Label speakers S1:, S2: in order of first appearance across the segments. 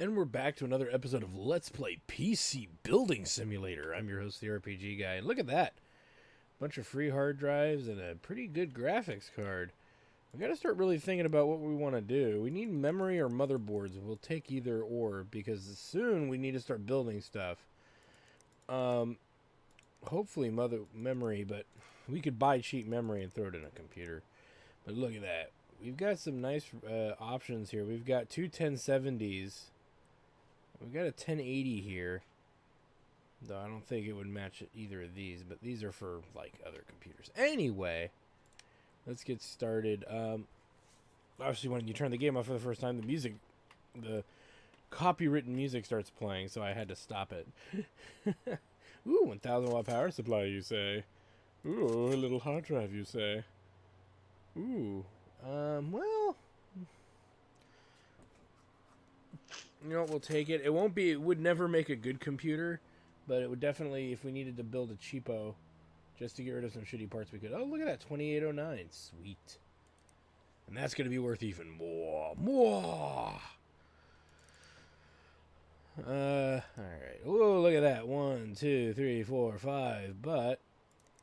S1: And we're back to another episode of Let's Play PC Building Simulator. I'm your host, the RPG Guy, and look at that. Bunch of free hard drives and a pretty good graphics card. We gotta start really thinking about what we want to do. We need memory or motherboards. We'll take either or, because soon we need to start building stuff. Hopefully memory, but we could buy cheap memory and throw it in a computer. But look at that. We've got some nice options here. We've got two 1070s. We've got a 1080 here. Though I don't think it would match either of these, but these are for like other computers. Anyway, let's get started. Obviously, when you turn the game off for the first time, the copywritten music starts playing, so I had to stop it. Ooh, 1000 watt power supply, you say? Ooh, a little hard drive, you say? Ooh, well, you know, we'll take it. It would never make a good computer, but it would definitely, if we needed to build a cheapo just to get rid of some shitty parts, we could. Oh, look at that, 2809. Sweet. And that's going to be worth even more. Alright. Oh, look at that. 1, 2, 3, 4, 5. But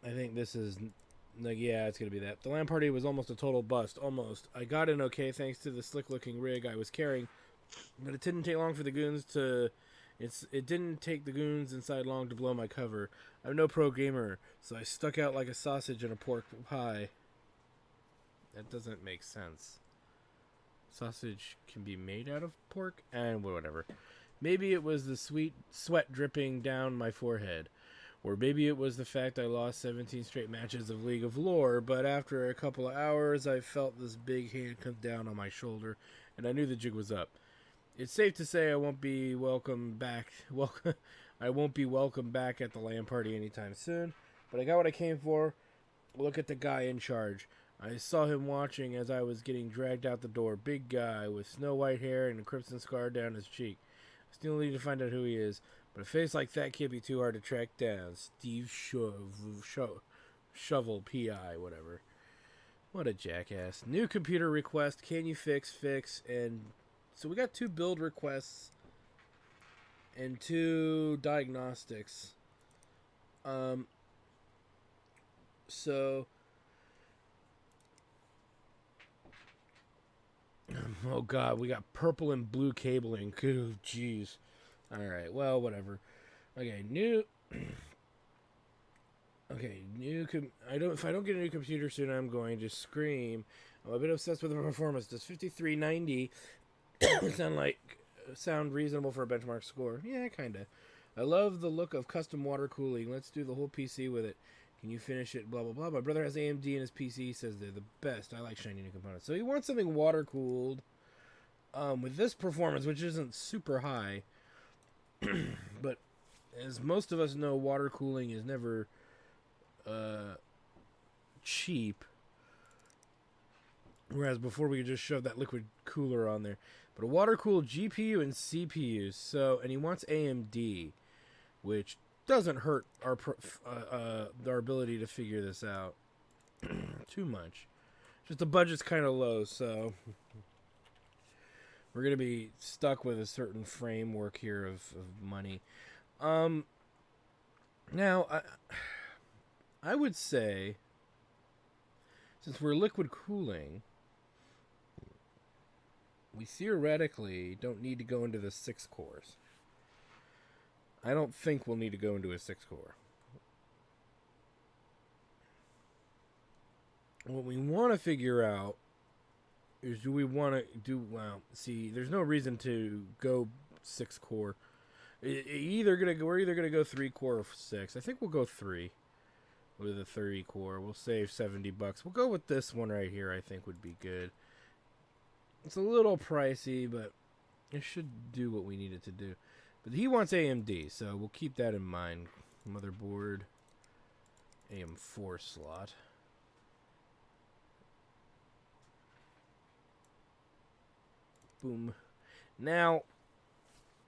S1: I think this is, like, yeah, it's going to be that. The LAN party was almost a total bust. Almost. I got in okay thanks to the slick-looking rig I was carrying. But it didn't take long for the goons to... It didn't take the goons inside long to blow my cover. I'm no pro gamer, so I stuck out like a sausage in a pork pie. That doesn't make sense. Sausage can be made out of pork? And whatever. Maybe it was the sweet sweat dripping down my forehead. Or maybe it was the fact I lost 17 straight matches of League of Lore, but after a couple of hours, I felt this big hand come down on my shoulder, and I knew the jig was up. It's safe to say I won't be welcome back. I won't be welcome back at the LAN party anytime soon. But I got what I came for. Look at the guy in charge. I saw him watching as I was getting dragged out the door. Big guy with snow white hair and a crimson scar down his cheek. I still need to find out who he is. But a face like that can't be too hard to track down. Steve Shovel P.I. whatever. What a jackass. New computer request. Can you fix, and... So we got 2 build requests and 2 diagnostics. So oh god, we got purple and blue cabling. Oh jeez. All right. Well, whatever. Okay, new. Okay, if I don't get a new computer soon, I'm going to scream. I'm a bit obsessed with the performance. Does 5390 sound reasonable for a benchmark score? Yeah, kinda. I love the look of custom water cooling. Let's do the whole PC with it. Can you finish it? Blah blah blah. My brother has AMD in his PC. He says they're the best. I like shiny new components. So he wants something water cooled. With this performance, which isn't super high, but as most of us know, water cooling is never cheap. Whereas before we could just shove that liquid cooler on there. But a water-cooled GPU and CPU. So, and he wants AMD, which doesn't hurt our ability to figure this out too much. Just the budget's kind of low, so we're going to be stuck with a certain framework here of money. Now, I would say, since we're liquid cooling, we theoretically don't need to go into the 6 cores. I don't think we'll need to go into a 6 core. What we want to figure out is, do we want to do, well, see, there's no reason to go 6 core. We're either going to go 3 core or 6. I think we'll go 3 with a 30 core. We'll save $70. We'll go with this one right here. I think would be good. It's a little pricey, but it should do what we need it to do. But he wants AMD, so we'll keep that in mind. Motherboard, AM4 slot. Boom. Now,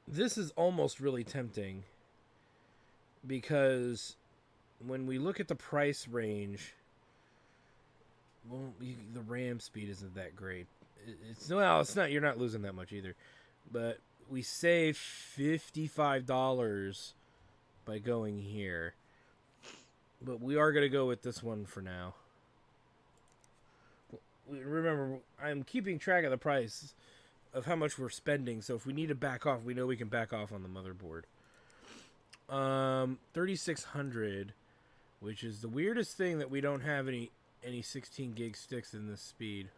S1: this is almost really tempting, because when we look at the price range, well, the RAM speed isn't that great. It's not. You're not losing that much either. But we save $55 by going here. But we are going to go with this one for now. Remember, I'm keeping track of the price of how much we're spending, so if we need to back off, we know we can back off on the motherboard. 3600, which is the weirdest thing that we don't have any 16 gig sticks in this speed.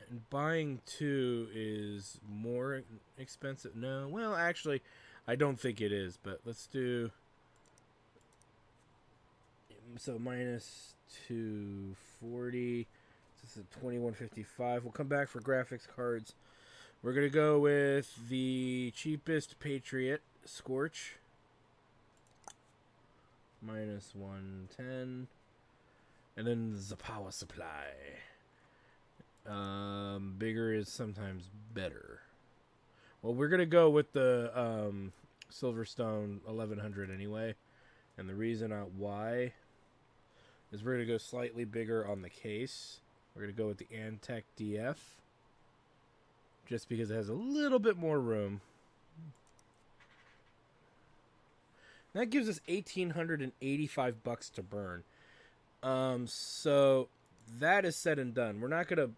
S1: And buying 2 is more expensive. No, well, actually, I don't think it is, but let's do... So minus 240. This is 2155. We'll come back for graphics cards. We're going to go with the cheapest Patriot, Scorch. Minus 110. And then the power supply. Bigger is sometimes better. Well, we're going to go with the Silverstone 1100 anyway. And the reason why is we're going to go slightly bigger on the case. We're going to go with the Antec DF. Just because it has a little bit more room. That gives us $1,885 to burn. So that is said and done. We're not going to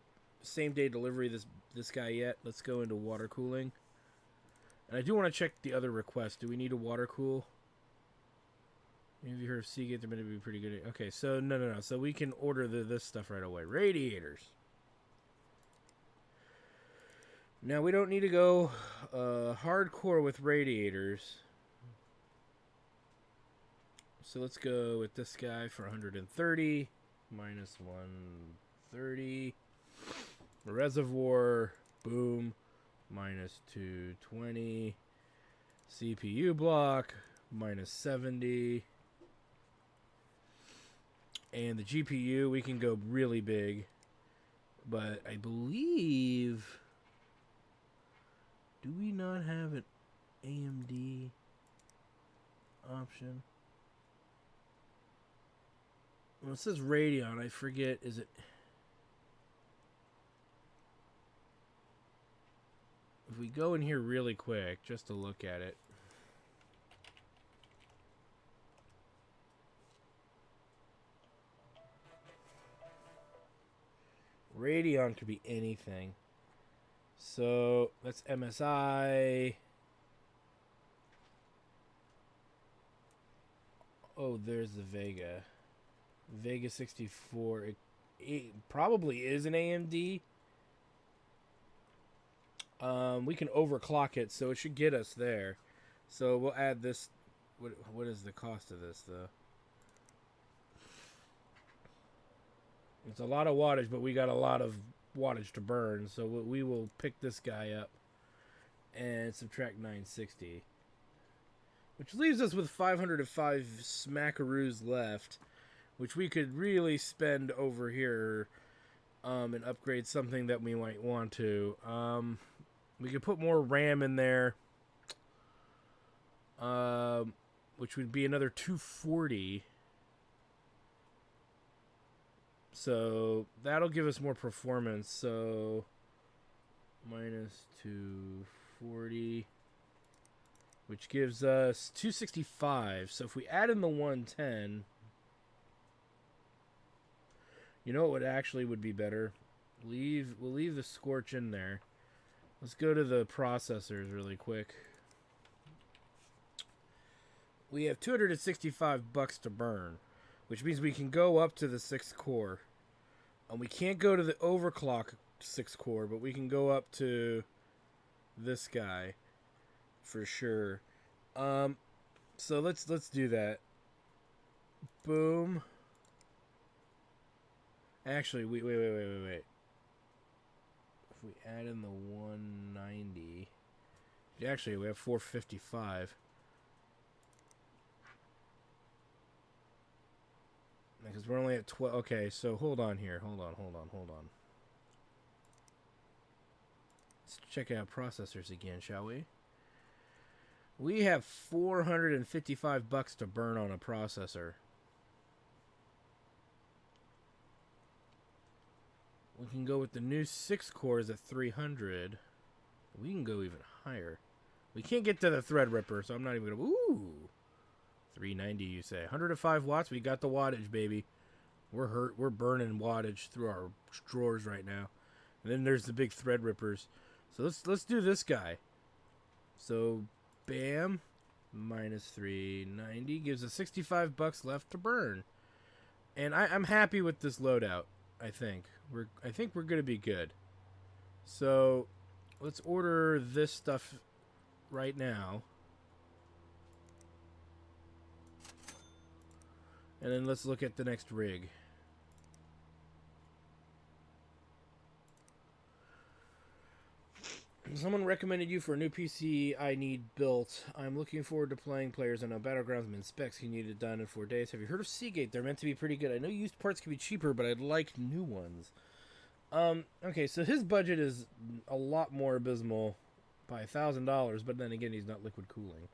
S1: same day delivery this guy yet. Let's go into water cooling. And I do want to check the other request. Do we need a water cool? Have you heard of Seagate? They're going to be pretty good. Okay, so no. So we can order this stuff right away. Radiators. Now we don't need to go hardcore with radiators. So let's go with this guy for 130 minus 130. Reservoir, boom, minus 220. CPU block, minus 70. And the GPU, we can go really big. But I believe... Do we not have an AMD option? Well, it says Radeon. I forget. Is it... If we go in here really quick, just to look at it. Radeon could be anything. So that's MSI. Oh, there's the Vega. Vega 64. It probably is an AMD. We can overclock it, so it should get us there. So we'll add this. What is the cost of this, though? It's a lot of wattage, but we got a lot of wattage to burn, so we will pick this guy up and subtract 960, which leaves us with 505 smackaroos left, which we could really spend over here and upgrade something that we might want to. We could put more RAM in there, which would be another 240. So that'll give us more performance. So minus 240, which gives us 265. So if we add in the 110, you know what actually would be better? We'll leave the Scorch in there. Let's go to the processors really quick. We have $265 to burn, which means we can go up to the 6th core. And we can't go to the overclock 6th core, but we can go up to this guy for sure. So let's do that. Boom. Actually, wait. If we add in the 190, actually we have 455. Because we're only at 12. Okay, so hold on here. Hold on. Let's check out processors again, shall we? We have $455 to burn on a processor. We can go with the new 6 cores at 300. We can go even higher. We can't get to the Threadripper, so I'm not even going to... Ooh! 390, you say. 105 watts. We got the wattage, baby. We're hurt. We're burning wattage through our drawers right now. And then there's the big Threadrippers. So let's do this guy. So, bam. Minus 390 gives us 65 bucks left to burn. And I'm happy with this loadout, I think. I think we're going to be good. So, let's order this stuff right now. And then let's look at the next rig. Someone recommended you for a new PC I need built. I'm looking forward to playing players. I know Battlegrounds and specs can need it done in 4 days. Have you heard of Seagate? They're meant to be pretty good. I know used parts can be cheaper, but I'd like new ones. Okay, so his budget is a lot more abysmal by $1,000, but then again, he's not liquid cooling.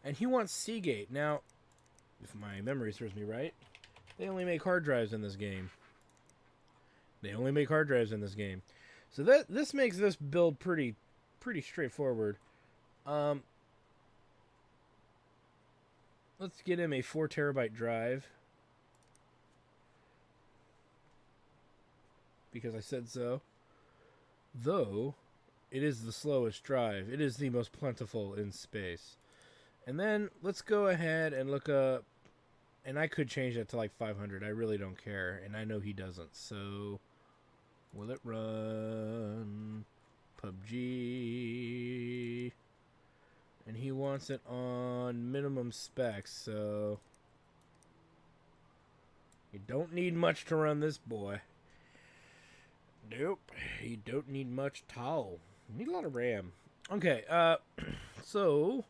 S1: And he wants Seagate. Now, if my memory serves me right, they only make hard drives in this game. So this makes this build pretty straightforward. Let's get him a 4 terabyte drive. Because I said so. Though, it is the slowest drive. It is the most plentiful in space. And then, let's go ahead and look up... And I could change that to like 500. I really don't care. And I know he doesn't. So... Will it run PUBG? And he wants it on minimum specs, so you don't need much to run this boy. Nope, you don't need much at all. You need a lot of RAM. Okay, so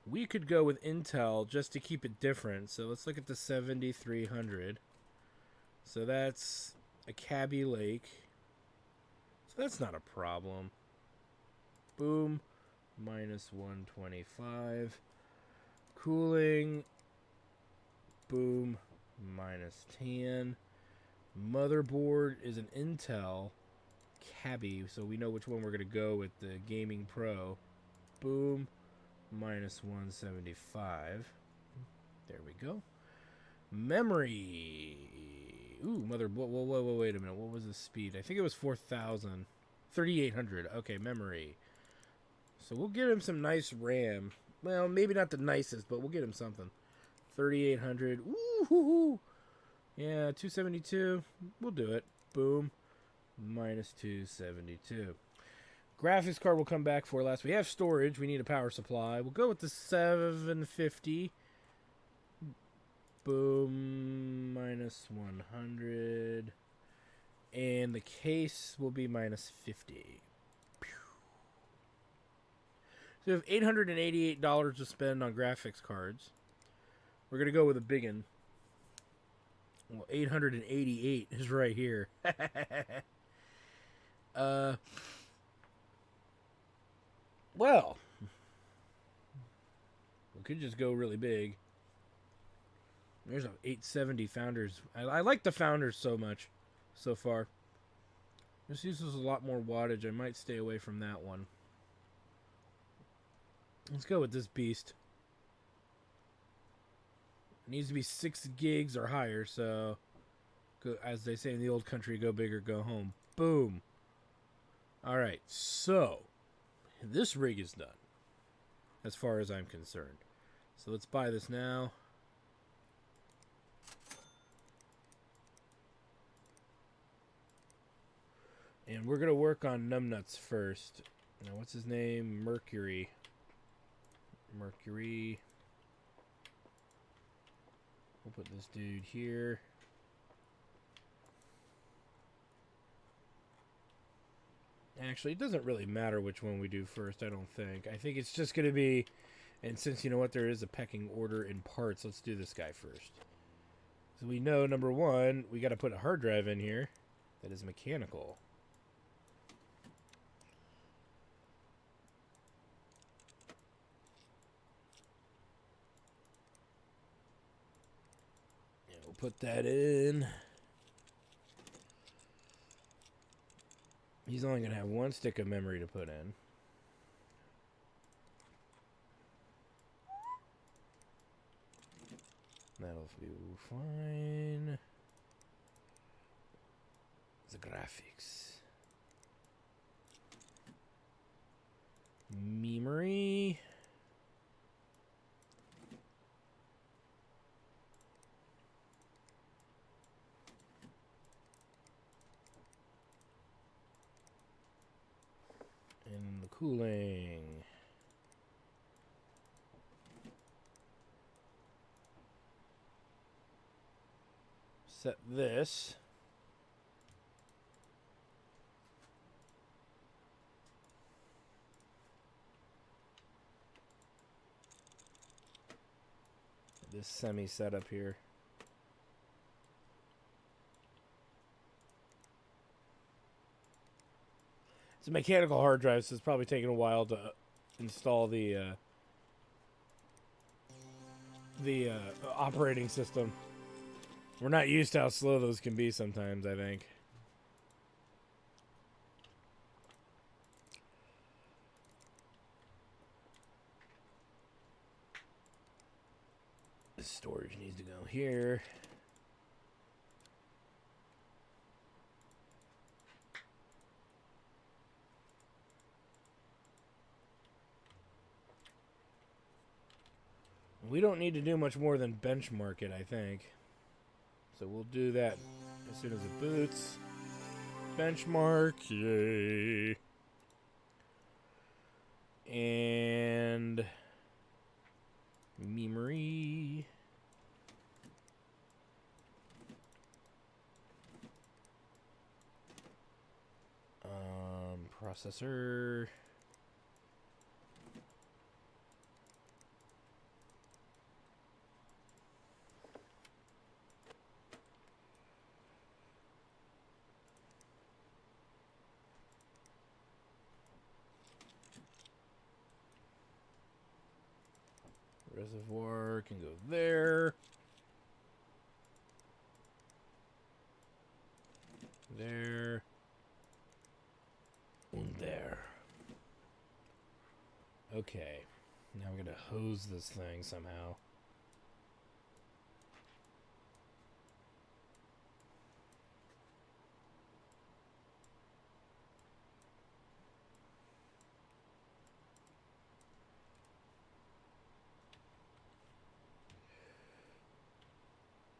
S1: we could go with Intel just to keep it different. So let's look at the 7300. So that's a Kaby Lake. So that's not a problem. Boom. Minus 125. Cooling. Boom. Minus 10. Motherboard is an Intel Kaby, so we know which one we're going to go with, the Gaming Pro. Boom. Minus 175. There we go. Memory. Ooh, whoa, wait a minute. What was the speed? I think it was 4,000. 3,800. Okay, memory. So we'll get him some nice RAM. Well, maybe not the nicest, but we'll get him something. 3,800. Ooh, yeah, 272. We'll do it. Boom. Minus 272. Graphics card will come back for last. We have storage. We need a power supply. We'll go with the 750. Boom, minus 100. And the case will be minus 50. So we have $888 to spend on graphics cards. We're going to go with a big one. Well, 888 is right here. Well, we could just go really big. There's an 870 Founders. I like the Founders so much so far. This uses a lot more wattage. I might stay away from that one. Let's go with this beast. It needs to be 6 gigs or higher, so go, as they say in the old country, go big or go home. Boom. Alright, so this rig is done as far as I'm concerned. So let's buy this now. And we're going to work on numbnuts first. Now, what's his name? Mercury. Mercury. We'll put this dude here. Actually, it doesn't really matter which one we do first, I don't think. I think it's just going to be... And since, you know what, there is a pecking order in parts, let's do this guy first. So we know, number one, we got to put a hard drive in here that is mechanical. Put that in. He's only going to have one stick of memory to put in. That'll be fine. The graphics. Memory. And the cooling. Set this. This semi setup here. It's a mechanical hard drive, so it's probably taking a while to install the operating system. We're not used to how slow those can be sometimes, I think. The storage needs to go here. We don't need to do much more than benchmark it, I think. So we'll do that as soon as it boots. Benchmark, yay. And memory. Processor. Reservoir can go there. There. And there. Okay. Now I'm going to hose this thing somehow.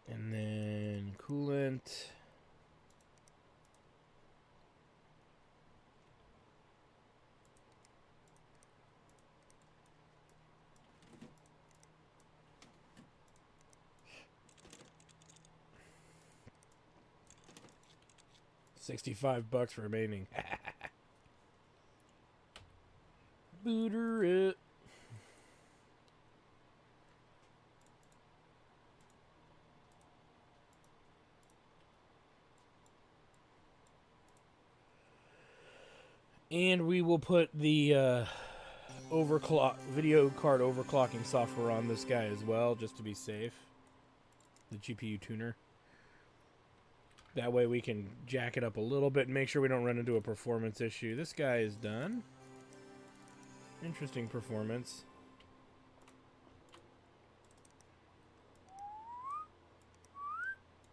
S1: And then coolant. $65 remaining. Booter it. And we will put the video card overclocking software on this guy as well, just to be safe. The GPU tuner. That way we can jack it up a little bit and make sure we don't run into a performance issue. This guy is done. Interesting performance.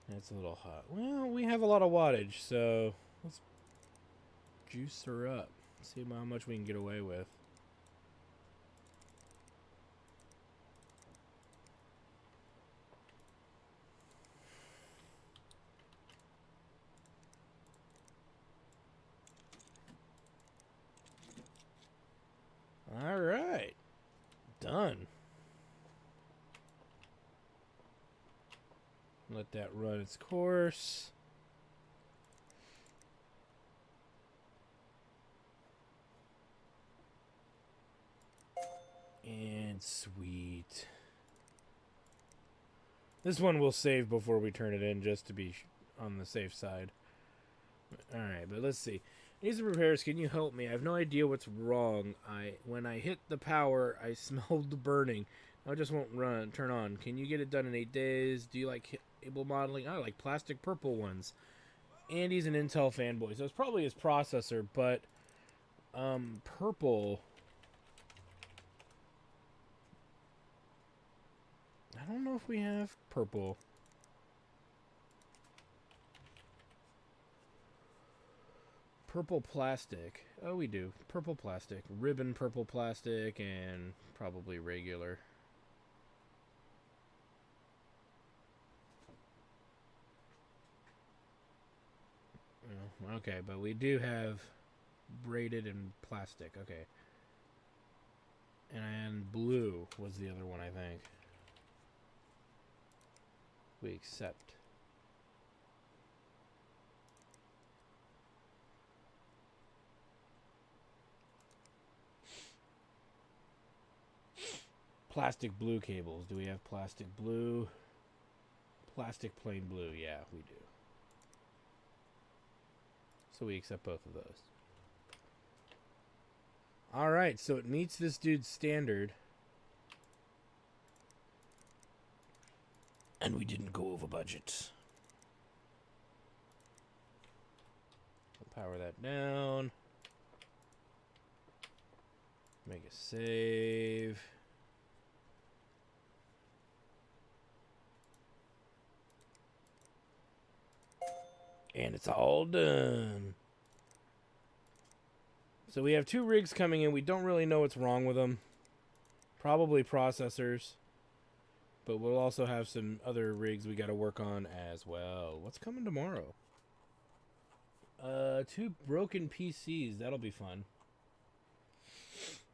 S1: That's a little hot. Well, we have a lot of wattage, so let's juice her up. See how much we can get away with. All right. Done. Let that run its course. And sweet. This one we'll save before we turn it in, just to be on the safe side. Alright, but let's see. Needs some repairs. Can you help me? I have no idea what's wrong. When I hit the power, I smelled the burning. Now it just won't turn on. Can you get it done in 8 days? Do you like able modeling? I like plastic purple ones. Andy's an Intel fanboy, so it's probably his processor, but purple. I don't know if we have purple. Purple plastic. Oh, we do. Purple plastic. Ribbon purple plastic and probably regular. Oh, okay, but we do have braided and plastic. Okay. And blue was the other one, I think. We accept. Plastic blue cables. Do we have plastic blue? Plastic plain blue. Yeah, we do. So we accept both of those. Alright, so it meets this dude's standard. And we didn't go over budget. We'll power that down. Make a save. And it's all done. So we have 2 rigs coming in. We don't really know what's wrong with them. Probably processors. But we'll also have some other rigs we got to work on as well. What's coming tomorrow? 2 broken PCs. That'll be fun.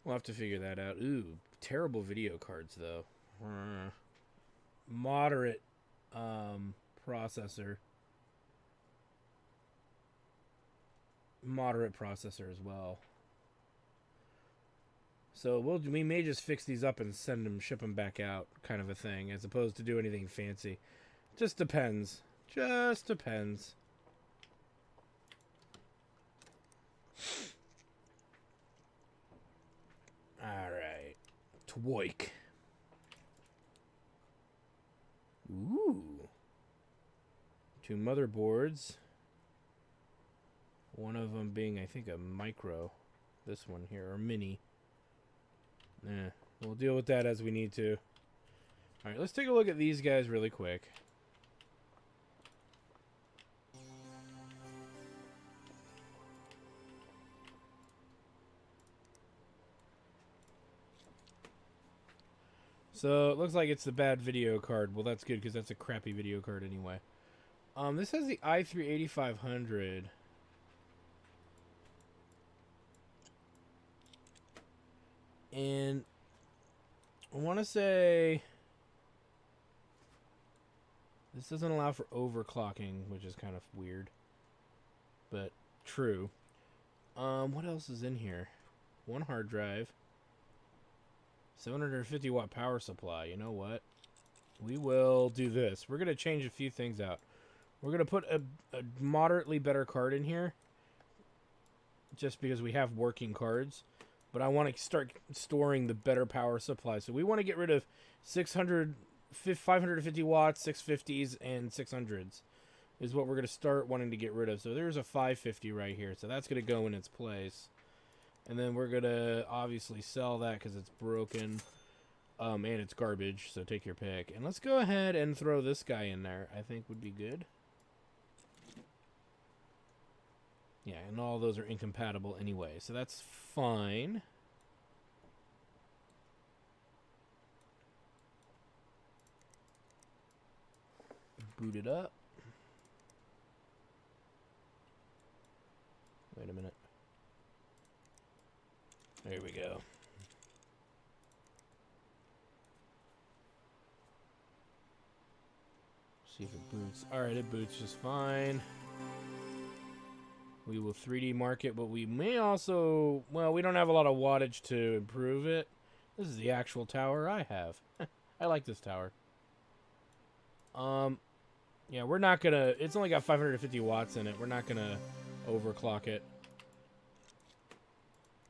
S1: We'll have to figure that out. Ooh, terrible video cards, though. Moderate processor. Moderate processor as well. So we may just fix these up and ship them back out, kind of a thing, as opposed to do anything fancy. Just depends. Just depends. Alright. Twoik. Ooh. 2 motherboards. One of them being, I think, a micro. This one here, or mini. We'll deal with that as we need to. Alright, let's take a look at these guys really quick. So, it looks like it's the bad video card. Well, that's good, because that's a crappy video card anyway. This has the i3-8500. And I want to say this doesn't allow for overclocking, which is kind of weird, but true. What else is in here? 1 hard drive, 750 watt power supply. You know what? We will do this. We're going to change a few things out. We're going to put a moderately better card in here, just because we have working cards. But I want to start storing the better power supply. So we want to get rid of 550 watts, 650s, and 600s is what we're going to start wanting to get rid of. So there's a 550 right here. So that's going to go in its place. And then we're going to obviously sell that because it's broken. And it's garbage. So take your pick. And let's go ahead and throw this guy in there. I think would be good. Yeah, and all those are incompatible anyway, so that's fine. Boot it up. Wait a minute. There we go. See if it boots. Alright, it boots just fine. We will 3D mark it, but we may also... Well, we don't have a lot of wattage to improve it. This is the actual tower I have. I like this tower. Yeah, we're not gonna... It's only got 550 watts in it. We're not gonna overclock it.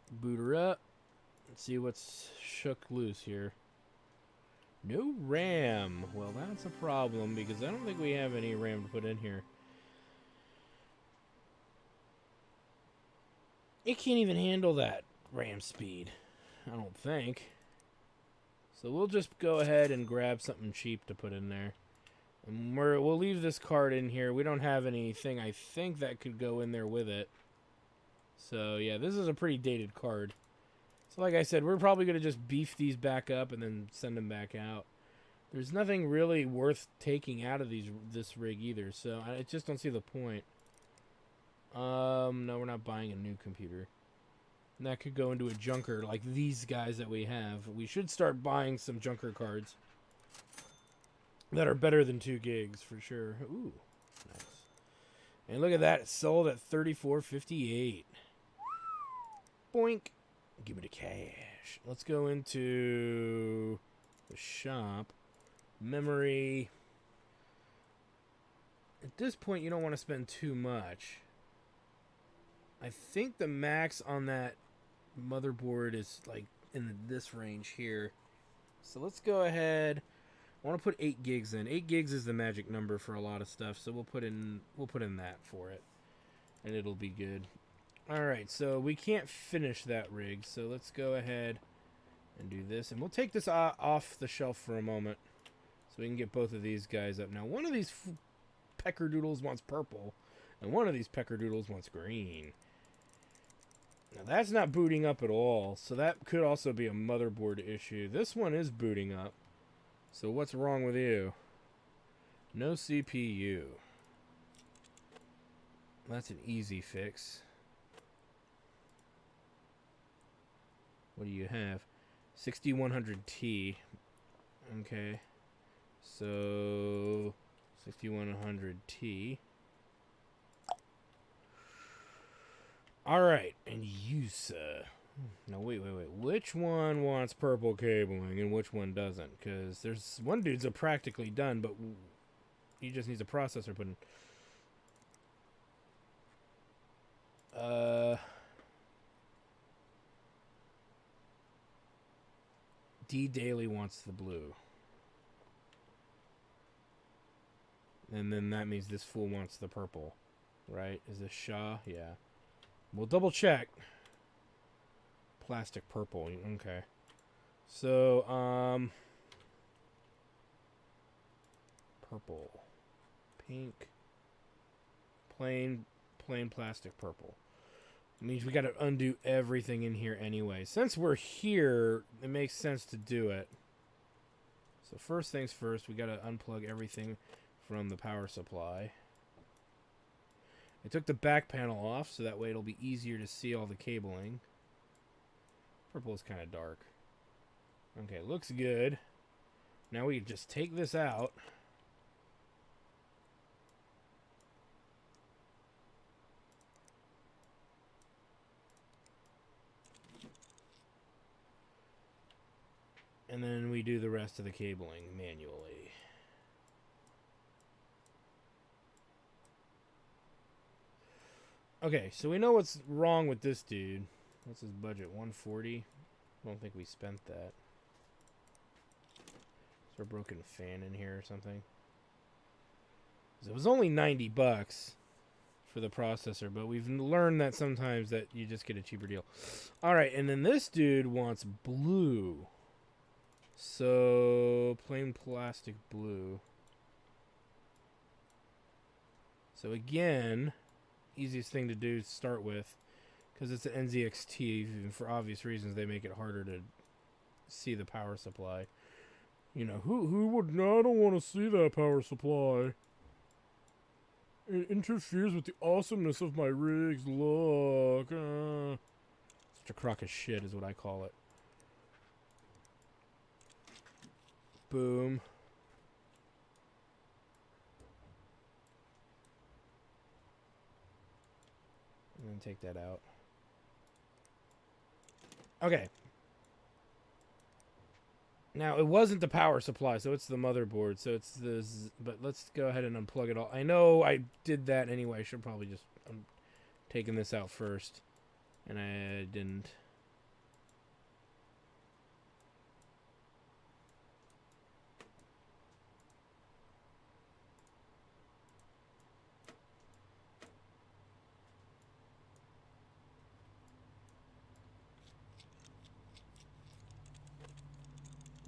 S1: Boot her up. Let's see what's shook loose here. No RAM. Well, that's a problem, because I don't think we have any RAM to put in here. It can't even handle that RAM speed, I don't think. So we'll just go ahead and grab something cheap to put in there. And we'll leave this card in here. We don't have anything, I think, that could go in there with it. So, yeah, this is a pretty dated card. So, like I said, we're probably going to just beef these back up and then send them back out. There's nothing really worth taking out of this rig either, so I just don't see the point. No, we're not buying a new computer. And that could go into a junker like these guys that we have. We should start buying some junker cards that are better than 2 gigs for sure. Ooh, nice. And look at that, it sold at $34.58. Boink. Give me the cash. Let's go into the shop. Memory. At this point, you don't want to spend too much. I think the max on that motherboard is like in this range here. So let's go ahead. I want to put 8 gigs in. 8 gigs is the magic number for a lot of stuff, so we'll put in that for it, and it'll be good. All right, so we can't finish that rig, so let's go ahead and do this, and we'll take this off the shelf for a moment so we can get both of these guys up. Now, one of these peckerdoodles wants purple, and one of these peckerdoodles wants green. Now, that's not booting up at all, so that could also be a motherboard issue. This one is booting up, so what's wrong with you? No CPU. That's an easy fix. What do you have? 6100T. Okay. So 6100T. Alright, and you, sir. No, wait. Which one wants purple cabling and which one doesn't? Because there's one dude's practically done, but he just needs a processor put in. D Daily wants the blue. And then that means this fool wants the purple. Right? Is this Shaw? Yeah. We'll double check. Plastic purple. Okay. So, purple. Pink. Plain plastic purple. It means we got to undo everything in here anyway. Since we're here, it makes sense to do it. So first things first, we got to unplug everything from the power supply. I took the back panel off, so that way it'll be easier to see all the cabling. Purple is kind of dark. Okay, looks good. Now we just take this out. And then we do the rest of the cabling manually. Okay, so we know what's wrong with this dude. What's his budget? 140? I don't think we spent that. Is there a broken fan in here or something? It was only 90 bucks for the processor, but we've learned that sometimes that you just get a cheaper deal. Alright, and then this dude wants blue. So, plain plastic blue. So again, easiest thing to do to start with, because it's an NZXT, and for obvious reasons they make it harder to see the power supply. You know, who would not want to see that power supply? It interferes with the awesomeness of my rig's look. Such a crock of shit is what I call it. Boom. And then take that out. Okay. Now, it wasn't the power supply, so it's the motherboard. So it's this, but let's go ahead and unplug it all. I know I did that anyway. I should probably just taken this out first. And I didn't.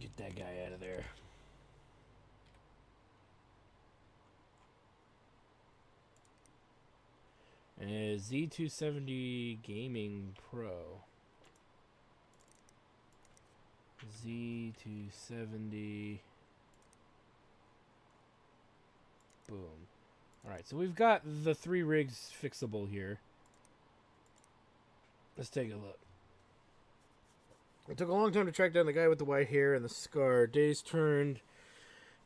S1: Get that guy out of there. Z270 Gaming Pro. Z270. Boom. Alright, so we've got the 3 rigs fixable here. Let's take a look. It took a long time to track down the guy with the white hair and the scar. Days turned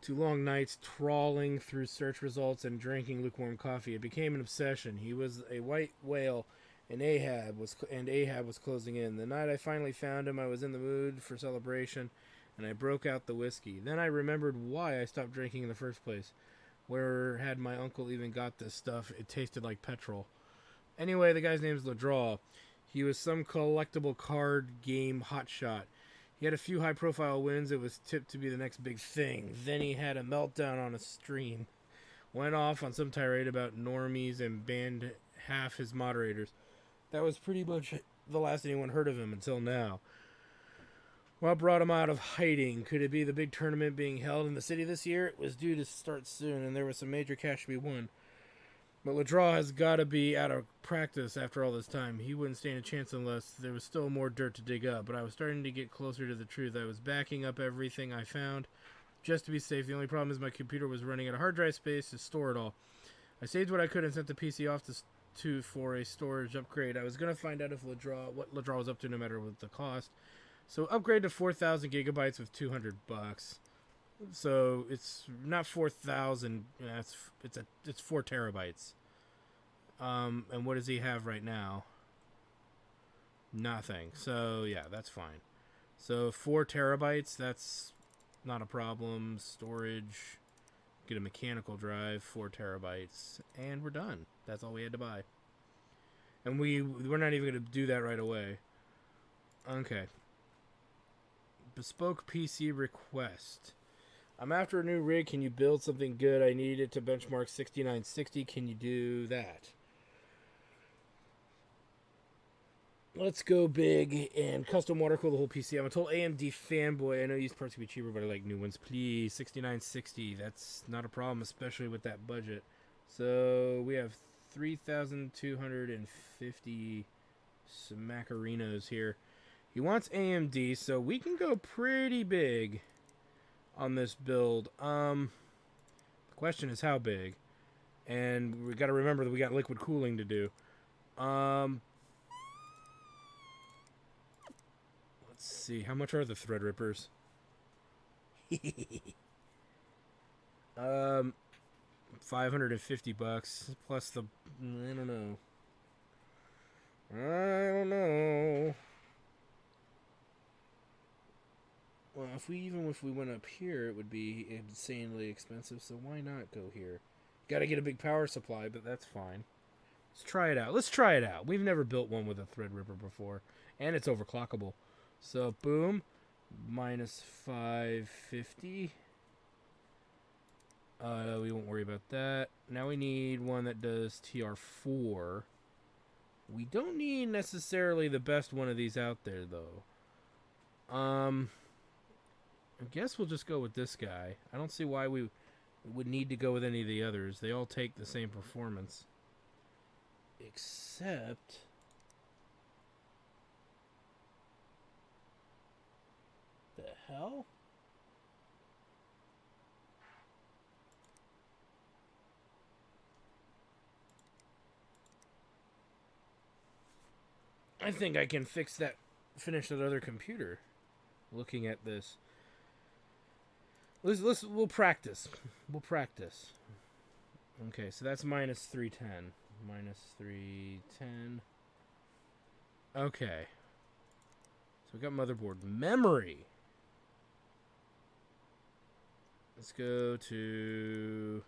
S1: to long nights trawling through search results and drinking lukewarm coffee. It became an obsession. He was a white whale, and Ahab was closing in. The night I finally found him, I was in the mood for celebration, and I broke out the whiskey. Then I remembered why I stopped drinking in the first place. Where had my uncle even got this stuff? It tasted like petrol. Anyway, the guy's name's LeDraw. He was some collectible card game hotshot. He had a few high-profile wins. It was tipped to be the next big thing. Then he had a meltdown on a stream. Went off on some tirade about normies and banned half his moderators. That was pretty much the last anyone heard of him until now. What brought him out of hiding? Could it be the big tournament being held in the city this year? It was due to start soon, and there was some major cash to be won. But LeDraw has got to be out of practice after all this time. He wouldn't stand a chance unless there was still more dirt to dig up. But I was starting to get closer to the truth. I was backing up everything I found just to be safe. The only problem is my computer was running out of hard drive space to store it all. I saved what I could and sent the PC off to for a storage upgrade. I was going to find out if what LeDraw was up to no matter what the cost. So upgrade to 4,000 gigabytes with $200. So it's not 4,000. It's 4 terabytes. And what does he have right now? Nothing. So yeah, that's fine. So 4 terabytes. That's not a problem. Storage. Get a mechanical drive. 4 terabytes, and we're done. That's all we had to buy. And we're not even going to do that right away. Okay. Bespoke PC request. I'm after a new rig. Can you build something good? I need it to benchmark 6960. Can you do that? Let's go big and custom water cool the whole PC. I'm a total AMD fanboy. I know used parts can be cheaper, but I like new ones. Please, 6960. That's not a problem, especially with that budget. So we have 3,250 Smacarinos here. He wants AMD, so we can go pretty big on this build. The question is how big, and we got to remember that we got liquid cooling to do. Let's see, how much are the Threadrippers? $550 plus the I don't know. Well, if we went up here, it would be insanely expensive, so why not go here? Gotta get a big power supply, but that's fine. Let's try it out. We've never built one with a Threadripper before, and it's overclockable. So, boom, minus 550. We won't worry about that. Now we need one that does TR4. We don't need necessarily the best one of these out there, though. I guess we'll just go with this guy. I don't see why we would need to go with any of the others. They all take the same performance. Except... the hell? I think I can finish that other computer. Looking at this. We'll practice. Okay, so that's minus 310. Minus 310. Okay. So we got motherboard. Memory. Let's go to...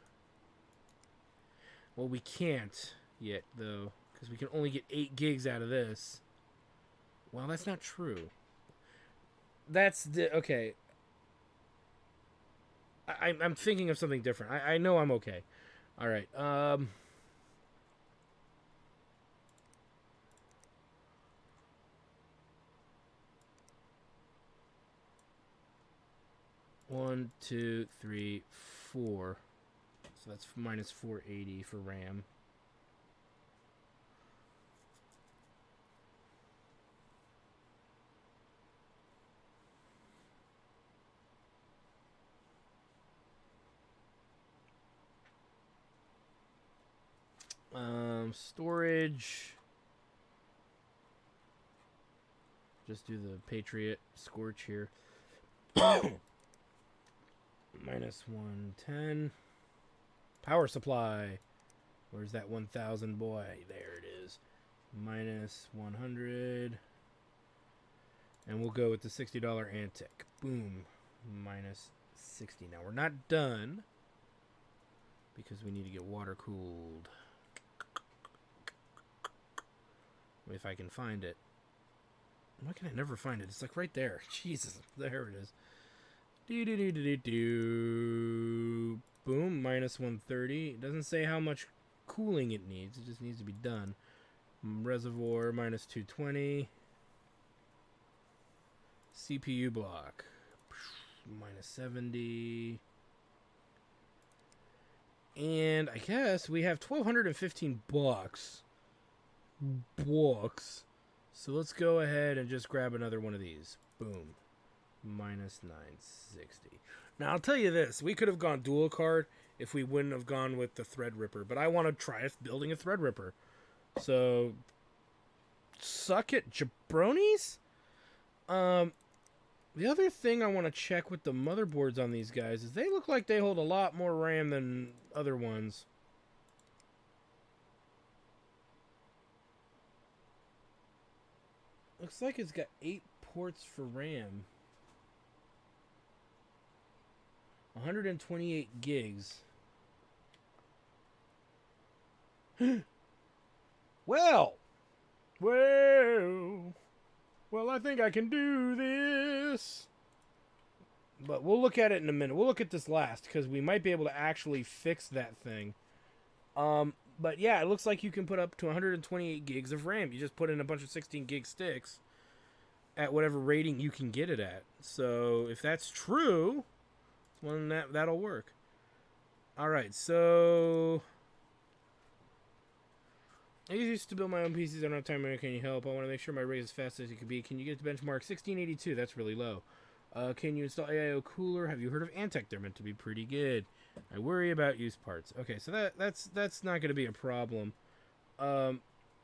S1: well, we can't yet, though, because we can only get 8 gigs out of this. Well, that's not true. Okay. I'm thinking of something different. I know I'm okay. All right. 1, 2, 3, 4. So that's minus 480 for RAM. Storage. Just do the Patriot Scorch here. Minus 110. Power supply. Where's that 1000 boy? There it is. Minus 100. And we'll go with the $60 Antec. Boom. Minus 60. Now we're not done because we need to get water cooled. If I can find it. Why can I never find it? It's like right there. Jesus. There it is. Do. Boom. Minus 130. It doesn't say how much cooling it needs. It just needs to be done. Reservoir. Minus 220. CPU block. Minus 70. And I guess we have 1,215 bucks. So let's go ahead and just grab another one of these. Boom. Minus 960. Now I'll tell you this, we could have gone dual card if we wouldn't have gone with the Threadripper, but I want to try building a Threadripper. So suck it, jabronis. The other thing I want to check with the motherboards on these guys is they look like they hold a lot more RAM than other ones. Looks like it's got 8 ports for RAM. 128 gigs. Well, I think I can do this. But we'll look at it in a minute. We'll look at this last because we might be able to actually fix that thing. But yeah, it looks like you can put up to 128 gigs of RAM. You just put in a bunch of 16 gig sticks at whatever rating you can get it at. So if that's true, well, that'll work. All right, so I used to build my own PCs. I don't have time. Can you help? I want to make sure my rig is as fast as it can be. Can you get the benchmark 1682? That's really low. Can you install AIO cooler? Have you heard of Antec? They're meant to be pretty good. I worry about used parts. Okay, so that's not going to be a problem.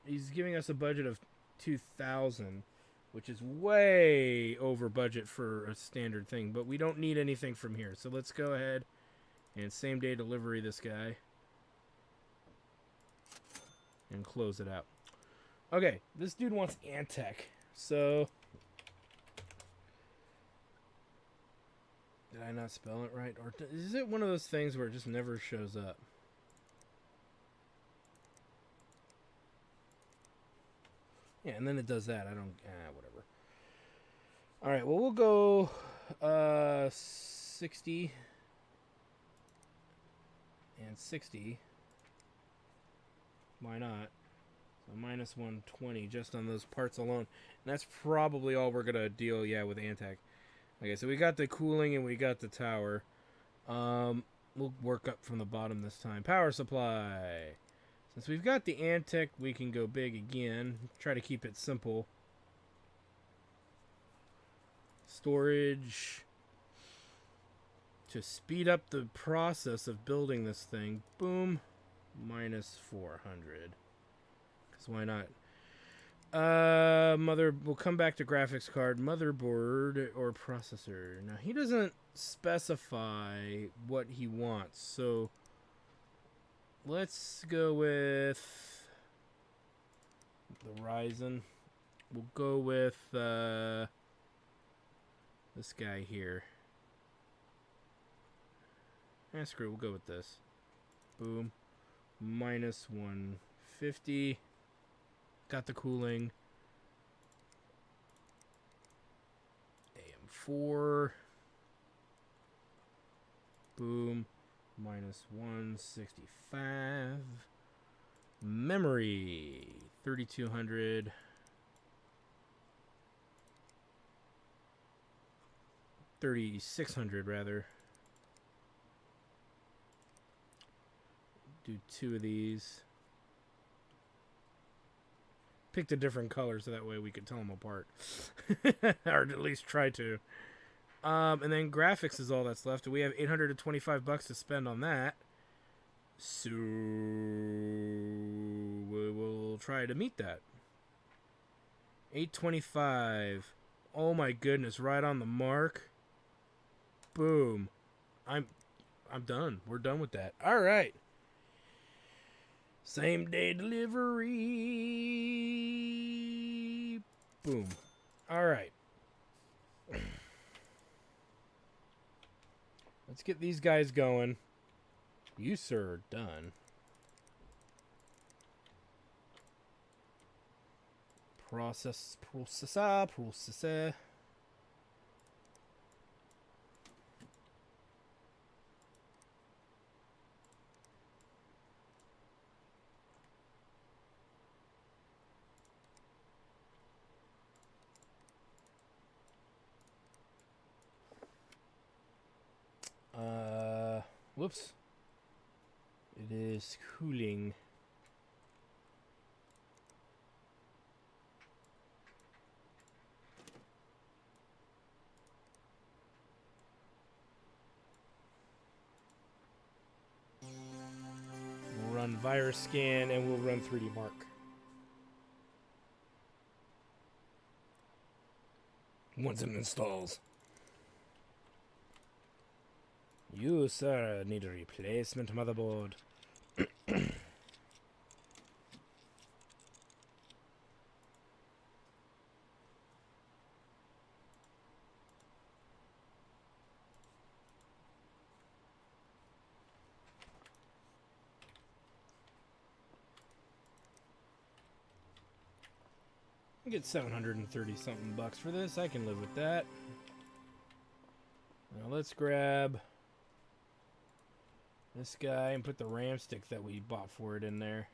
S1: He's giving us a budget of 2,000, which is way over budget for a standard thing. But we don't need anything from here, so let's go ahead and same day delivery this guy and close it out. Okay, this dude wants Antec, so. Did I not spell it right? Or is it one of those things where it just never shows up? Yeah, and then it does that. I don't... whatever. Alright, well, we'll go 60 and 60. Why not? So minus 120 just on those parts alone. And that's probably all we're going to deal, with Antec. Okay, so we got the cooling and we got the tower. We'll work up from the bottom this time. Power supply. Since we've got the Antec, we can go big again. Try to keep it simple. Storage. To speed up the process of building this thing. Boom. Minus 400. Because why not? We'll come back to graphics card, motherboard, or processor. Now, he doesn't specify what he wants, so let's go with the Ryzen. We'll go with this guy here. Screw it, we'll go with this. Boom. Minus 150. Got the cooling. AM4. Boom. Minus 165. Memory. 3200. 3,600 rather. Do 2 of these. Picked a different color so that way we could tell them apart. Or at least try to. And then graphics is all that's left. We have $825 to spend on that. So we will try to meet that. $825. Oh my goodness, right on the mark. Boom. I'm done. We're done with that. All right. Same day delivery. Boom. All right. Let's get these guys going. You, sir, are done. Processor. Whoops. It is cooling. We'll run virus scan and we'll run 3D Mark. Once it installs. You, sir, need a replacement motherboard. I get 730 something bucks for this. I can live with that. Now let's grab this guy and put the RAM stick that we bought for it in there.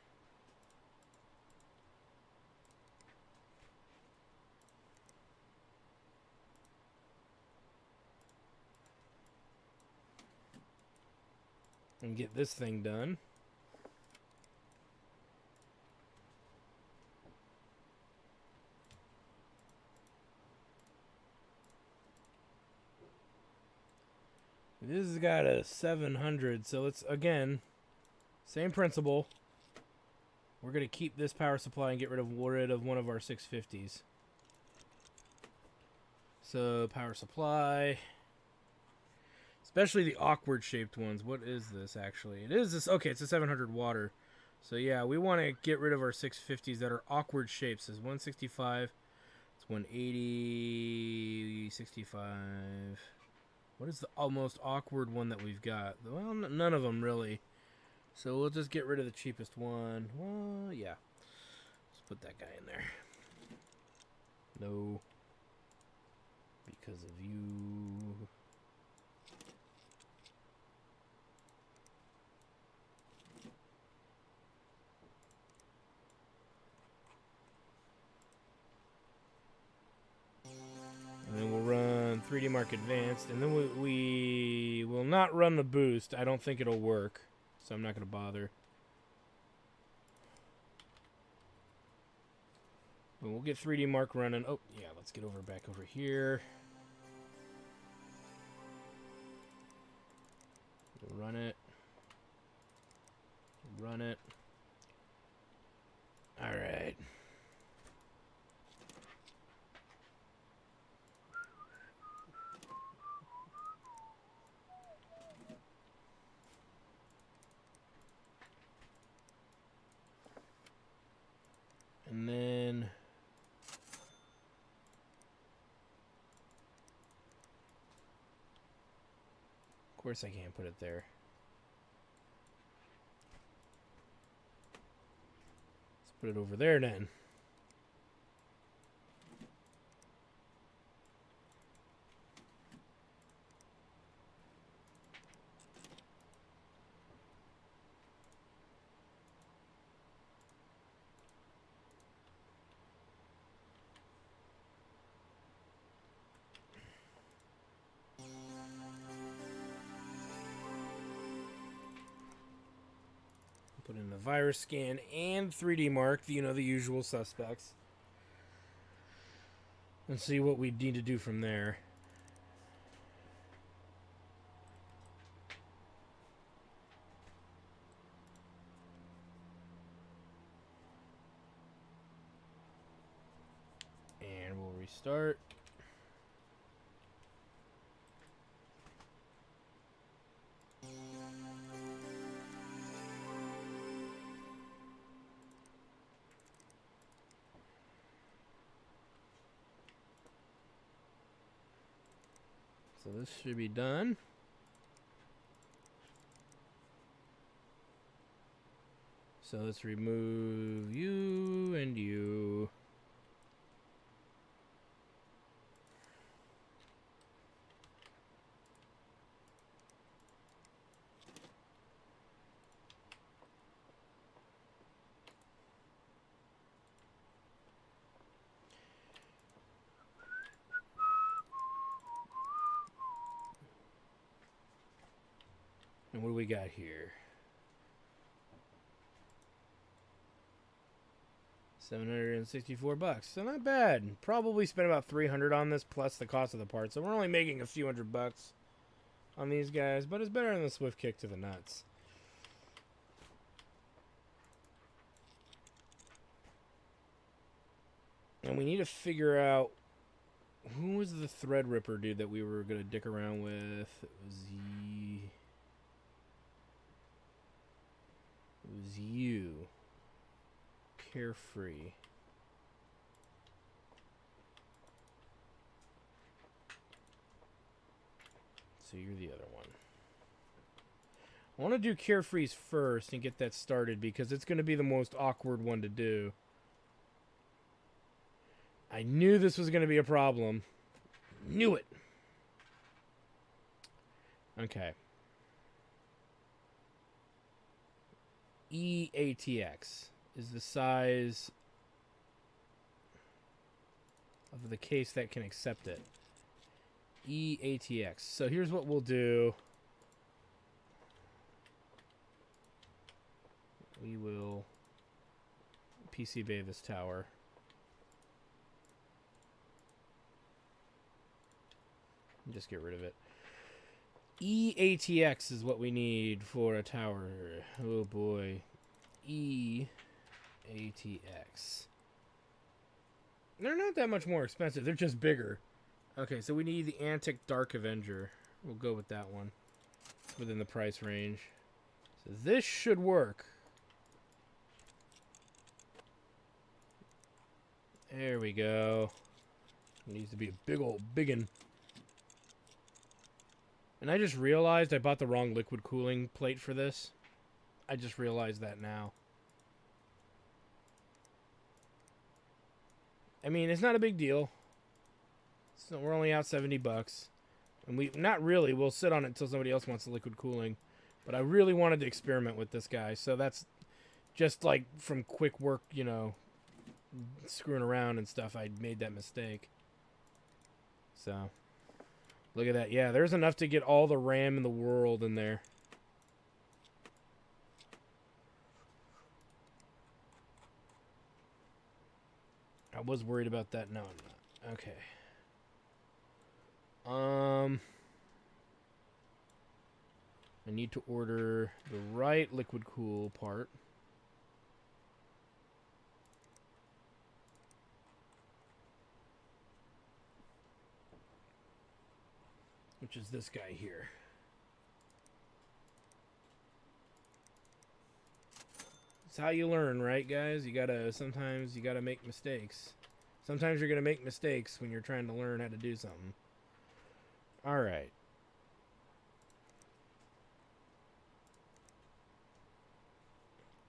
S1: And get this thing done. This has got a 700, so it's, again, same principle. We're going to keep this power supply and get rid of one of our 650s. So, power supply. Especially the awkward shaped ones. What is this, actually? It is this, okay, it's a 700 water. So, yeah, we want to get rid of our 650s that are awkward shapes. It's 165, it's 180, 65... What is the most awkward one that we've got? Well, none of them really. So we'll just get rid of the cheapest one. Well, yeah. Let's put that guy in there. No. Because of you. And then we'll run 3D Mark Advanced, and then we will not run the boost. I don't think it'll work, so I'm not going to bother. But we'll get 3D Mark running. Oh, yeah, let's get back over here. Run it. Run it. All right. And then of course I can't put it there. Let's put it over there then. virus scan and 3D mark, you know, the usual suspects. And see what we need to do from there. And we'll restart. So this should be done. So let's remove you and you. And what do we got here? 764 bucks. So not bad. Probably spent about 300 on this plus the cost of the parts. So we're only making a few $100 on these guys, but it's better than the swift kick to the nuts. And we need to figure out who was the Threadripper dude that we were going to dick around with. It was you. Carefree. So you're the other one. I want to do Carefree's first and get that started because it's going to be the most awkward one to do. I knew this was going to be a problem. Knew it. Okay. EATX is the size of the case that can accept it. EATX. So here's what we'll do. We will PCB this tower. Just get rid of it. EATX is what we need for a tower. Oh boy. EATX. They're not that much more expensive. They're just bigger. Okay, so we need the Antic Dark Avenger. We'll go with that one. It's within the price range. So this should work. There we go. It needs to be a big old biggin. And I just realized I bought the wrong liquid cooling plate for this. I just realized that now. I mean, it's not a big deal. So we're only out 70 bucks. And we, not really, we'll sit on it until somebody else wants the liquid cooling. But I really wanted to experiment with this guy. So that's just like from quick work, you know, screwing around and stuff, I made that mistake. So, look at that. Yeah, there's enough to get all the RAM in the world in there. I was worried about that. No, I'm not. Okay. I need to order the right liquid cool part. Which is this guy here. It's how you learn, right, guys? Sometimes you gotta make mistakes. Sometimes you're gonna make mistakes when you're trying to learn how to do something. Alright.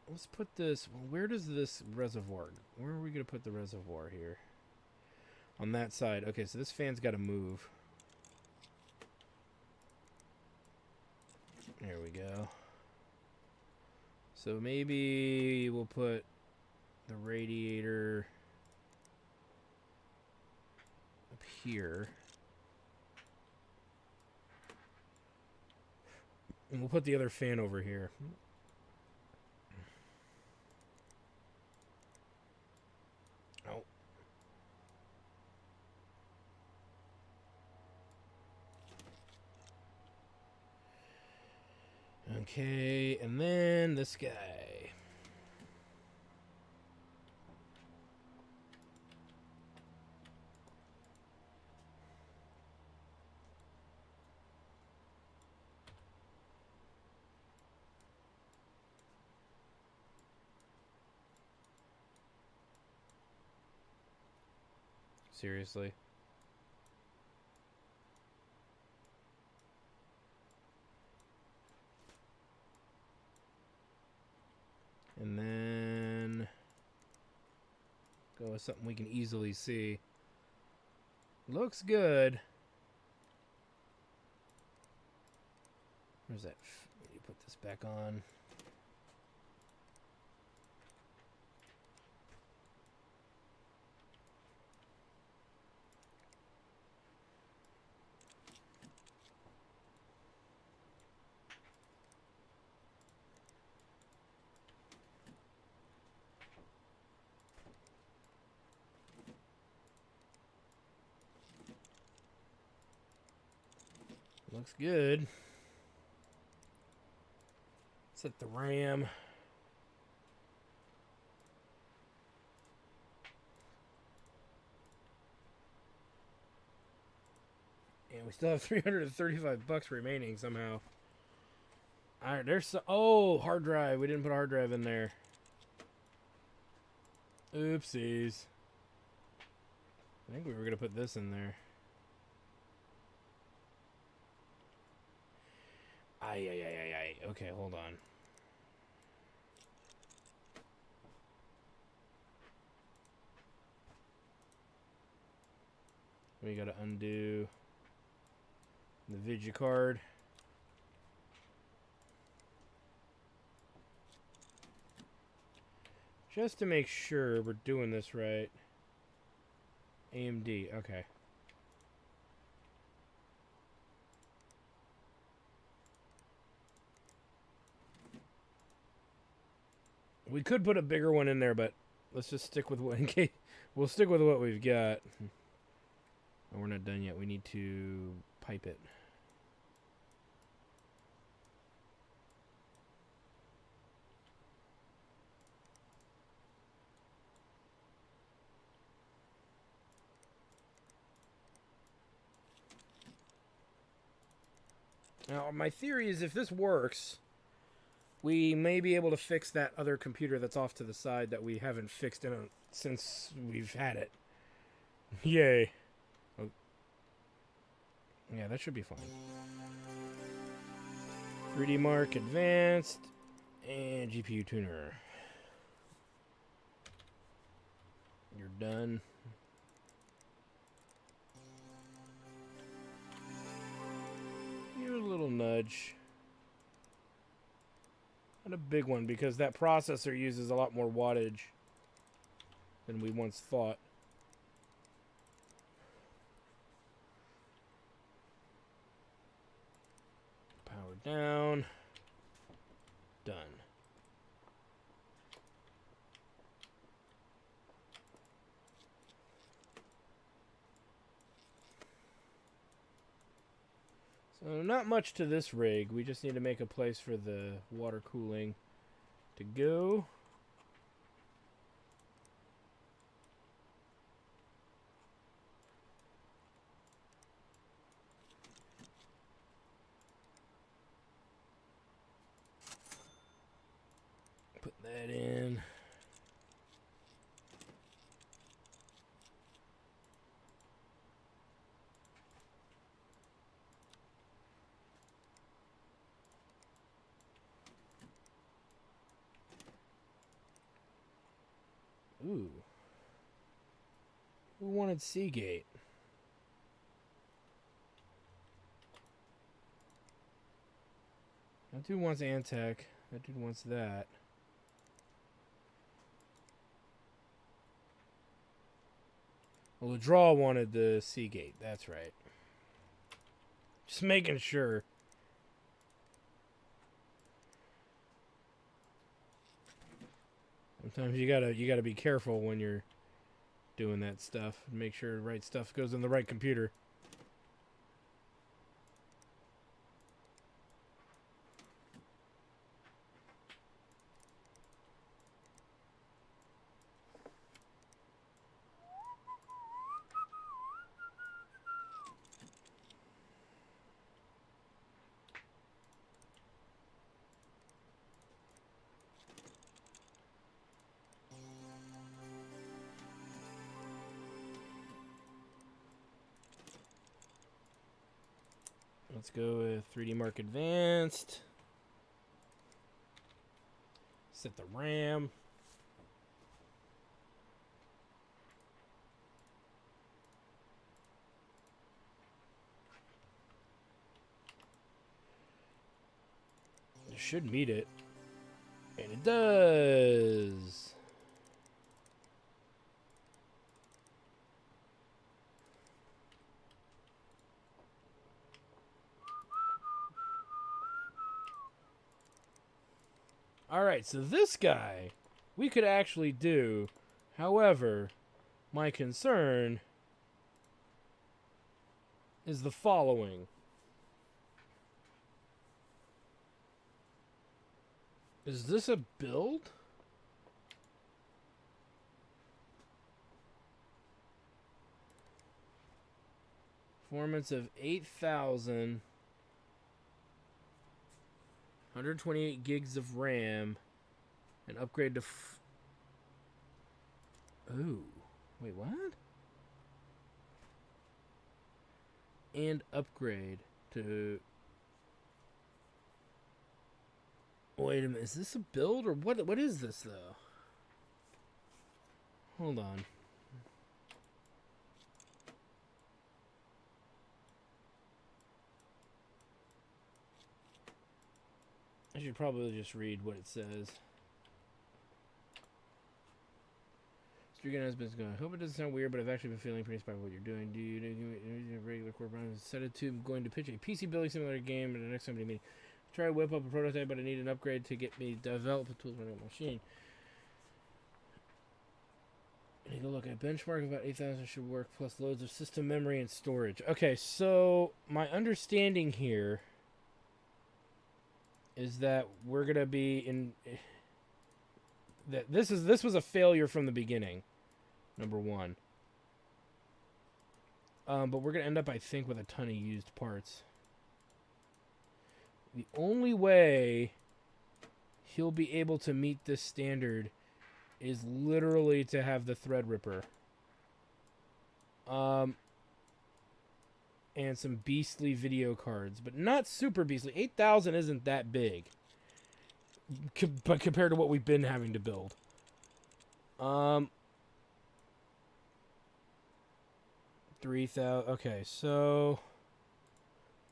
S1: Let's put this, well, where does this reservoir, where are we gonna put the reservoir here? On that side. Okay, so this fan's gotta move. There we go. So maybe we'll put the radiator up here. And we'll put the other fan over here. Okay, and then this guy. Seriously. And then go with something we can easily see. Looks good. Where's that? Let me put this back on. Looks good. Set the RAM. And we still have $335 remaining somehow. Alright, there's oh, hard drive. We didn't put a hard drive in there. Oopsies. I think we were going to put this in there. Ay. Okay, hold on. We got to undo the Vidya card. Just to make sure we're doing this right. AMD, okay. We could put a bigger one in there, but let's just stick with what, in case, we'll stick with what we've got. Oh, we're not done yet. We need to pipe it. Now, my theory is if this works, we may be able to fix that other computer that's off to the side that we haven't fixed since we've had it. Yay. Oh. Yeah, that should be fine. 3D Mark Advanced and GPU Tuner. You're done. Give it a little nudge. Not a big one because that processor uses a lot more wattage than we once thought. Power down. Done. So not much to this rig. We just need to make a place for the water cooling to go. Put that in. Ooh. Who wanted Seagate? That dude wants Antec. That dude wants that. Well, the draw wanted the Seagate. That's right. Just making sure. Sometimes you gotta be careful when you're doing that stuff. Make sure the right stuff goes in the right computer. Let's go with 3D Mark Advanced. Set the RAM. It should meet it. And it does. Alright, so this guy we could actually do. However, my concern is the following. Is this a build? Performance of 8,000. 128 gigs of RAM. And upgrade to... Ooh. Wait, what? And upgrade to... Wait a minute, is this a build or what is this though? Hold on. I should probably just read what it says. Streaking has been going. I hope it doesn't sound weird, but I've actually been feeling pretty inspired by what you're doing. Do you regular core browser? Set it to going to pitch a PC building simulator game at the next company meeting. Try to whip up a prototype, but I need an upgrade to get me develop a tool for my machine. Take a look at benchmark. About 8,000 should work, plus loads of system memory and storage. Okay, so my understanding here is that we're gonna be in that this was a failure from the beginning. Number one. But we're gonna end up, I think, with a ton of used parts. The only way he'll be able to meet this standard is literally to have the Threadripper. And some beastly video cards, but not super beastly. 8,000 isn't that big. But compared to what we've been having to build. 3,000. Okay, so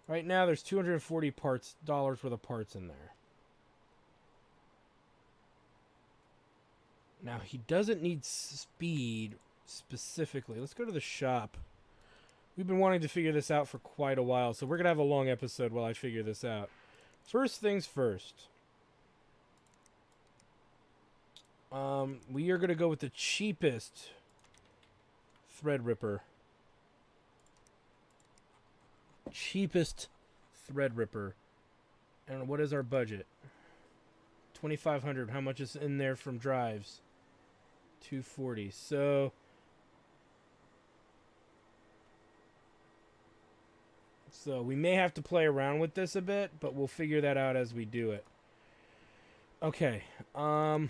S1: right now there's $240 dollars worth of parts in there. Now he doesn't need speed specifically. Let's go to the shop. We've been wanting to figure this out for quite a while, so we're gonna have a long episode while I figure this out. First things first. We are gonna go with the cheapest Threadripper. Cheapest Threadripper. And what is our budget? 2,500. How much is in there from drives? 240. So we may have to play around with this a bit, but we'll figure that out as we do it. Okay. And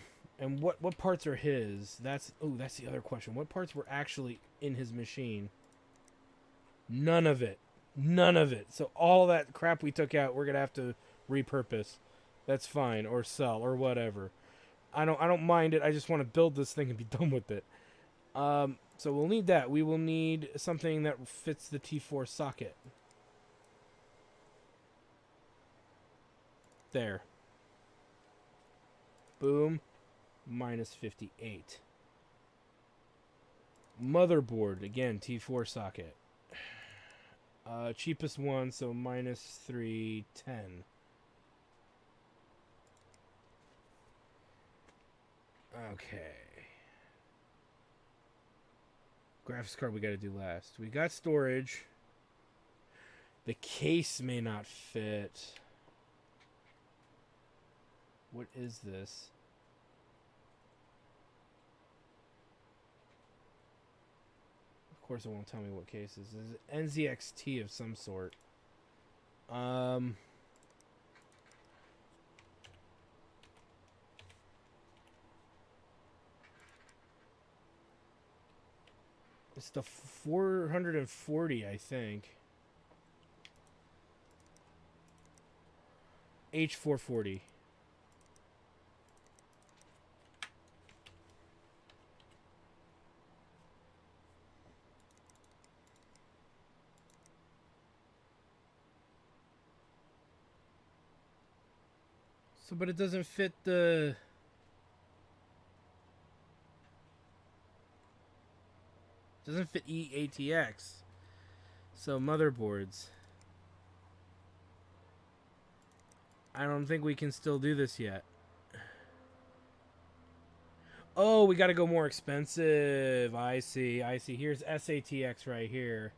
S1: what parts are his? That's the other question. What parts were actually in his machine? None of it. None of it. So all that crap we took out, we're gonna have to repurpose. That's fine, or sell, or whatever. I don't mind it. I just want to build this thing and be done with it. So we'll need that. We will need something that fits the T4 socket. There. Boom. Minus 58. Motherboard, again, T4 socket. Cheapest one, so minus 310. Okay. Graphics card we gotta do last. We got storage. The case may not fit. What is this? Of course it won't tell me what case this is. NZXT of some sort. It's the 440, I think. H440. So, but it doesn't fit the... Doesn't fit eATX. So, motherboards. I don't think we can still do this yet. Oh, we got to go more expensive. I see. I see. Here's SATX right here.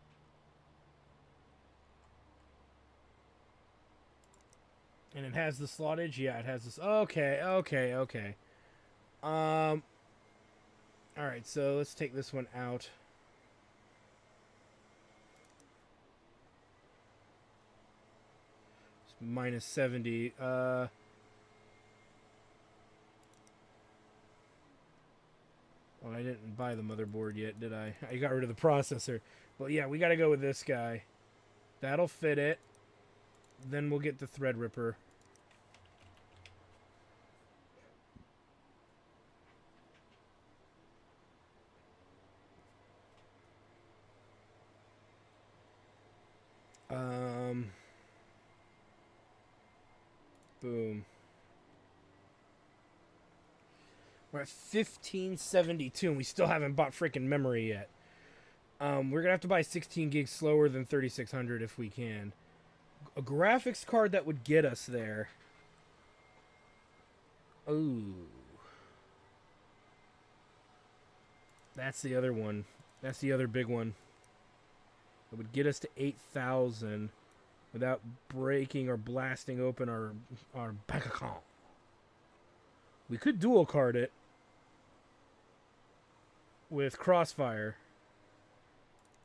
S1: And it has the slottage? Yeah, it has this. Okay, okay, okay. Alright, so let's take this one out. It's minus 70. Well, I didn't buy the motherboard yet, did I? I got rid of the processor. Well, yeah, we got to go with this guy. That'll fit it. Then we'll get the Threadripper. Boom. We're at 1572 and we still haven't bought freaking memory yet. We're going to have to buy 16 gigs slower than 3600 if we can. A graphics card that would get us there. Ooh. That's the other one. That's the other big one. It would get us to 8,000 without breaking or blasting open our bank account. We could dual card it with Crossfire,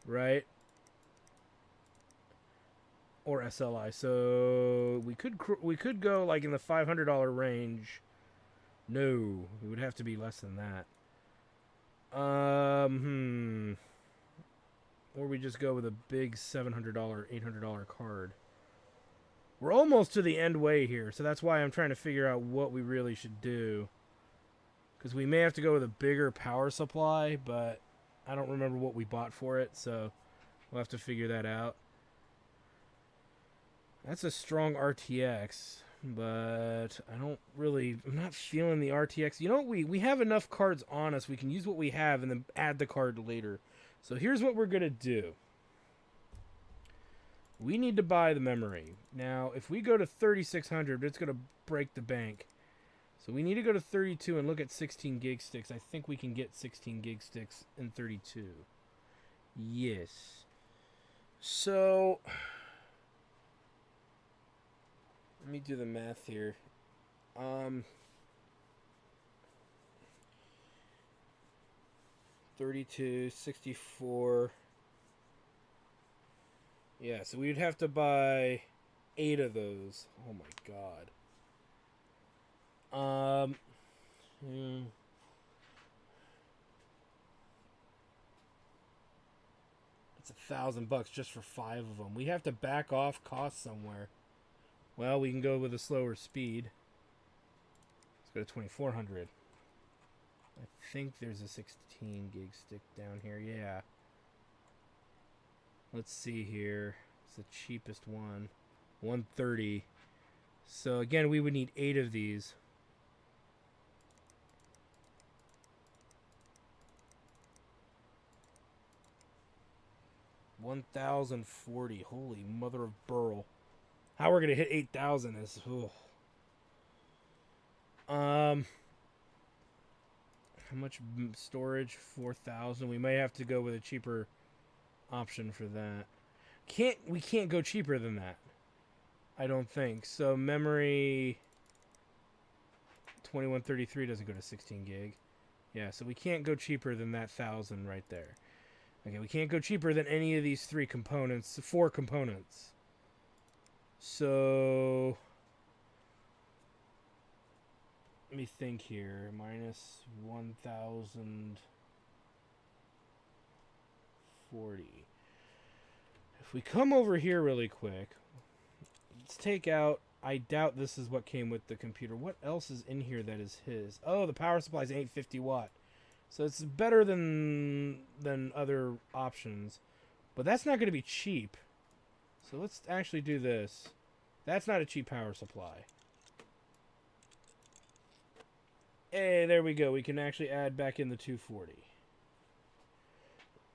S1: right? Or SLI. So we could go like in the $500 range. No, it would have to be less than that. Or we just go with a big $700, $800 card. We're almost to the end way here, so that's why I'm trying to figure out what we really should do. Because we may have to go with a bigger power supply, but I don't remember what we bought for it, so we'll have to figure that out. That's a strong RTX, but I'm not feeling the RTX. You know what, we have enough cards on us. We can use what we have and then add the card later. So here's what we're going to do. We need to buy the memory. Now, if we go to 3600, it's going to break the bank. So we need to go to 32 and look at 16 gig sticks. I think we can get 16 gig sticks in 32. Yes. So let me do the math here. 32, 64. Yeah, so we'd have to buy 8 of those. Oh my god. It's $1,000 just for 5 of them. We have to back off cost somewhere. Well, we can go with a slower speed. Let's go to 2400. I think there's a 16 gig stick down here. Yeah. Let's see here. It's the cheapest one. 130. So again, we would need 8 of these. $1,040. Holy mother of Burl. How we're gonna hit 8,000 is. Ugh. How much storage? 4,000. We may have to go with a cheaper option for that. We can't go cheaper than that. I don't think. So memory 2133 doesn't go to 16 gig. Yeah, so we can't go cheaper than that 1,000 right there. Okay, we can't go cheaper than any of these 4 components. So let me think here. Minus 1,040. If we come over here really quick, let's take out I doubt this is what came with the computer. What else is in here that is his? Oh, the power supply is 850 watt. So it's better than other options. But that's not going to be cheap. So let's actually do this. That's not a cheap power supply. Hey, there we go. We can actually add back in the 240.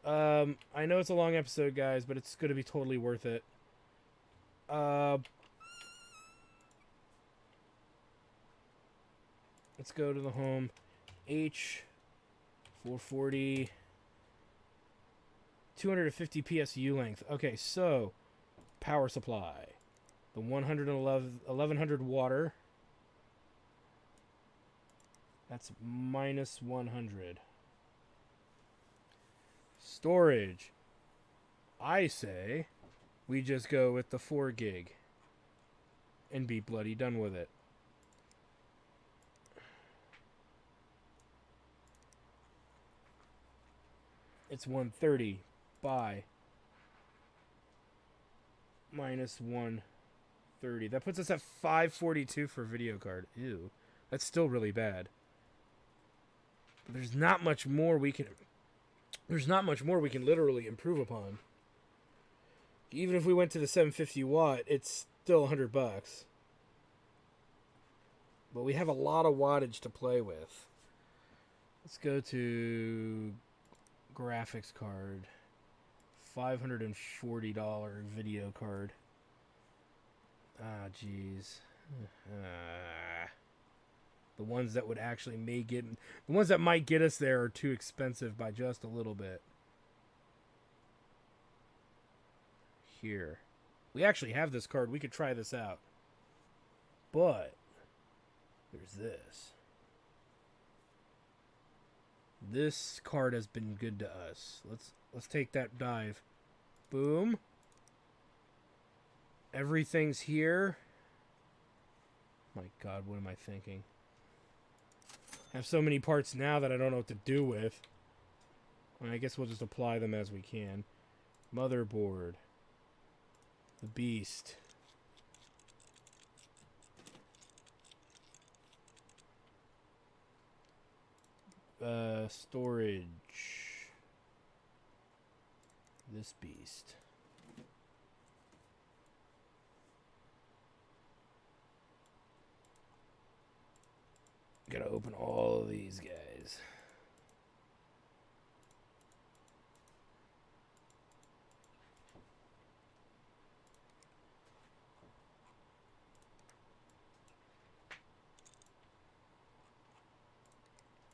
S1: I know it's a long episode, guys, but it's going to be totally worth it. Let's go to the home. H440. 250 PSU length. Okay, so power supply. The 1100 water. That's minus 100. Storage. I say we just go with the 4 gig and be bloody done with it. It's 130 by minus 130. That puts us at 542 for video card. Ew. That's still really bad. But there's not much more we can literally improve upon. Even if we went to the 750 watt, it's still $100. But we have a lot of wattage to play with. Let's go to graphics card. $540 video card. Ah, jeez. The ones that would actually the ones that might get us there are too expensive by just a little bit. Here. We actually have this card. We could try this out. But there's this. This card has been good to us. Let's take that dive. Boom. Everything's here. My God, what am I thinking? I have so many parts now that I don't know what to do with. Well, I guess we'll just apply them as we can. Motherboard. The beast. Storage. This beast. Gotta open all of these guys.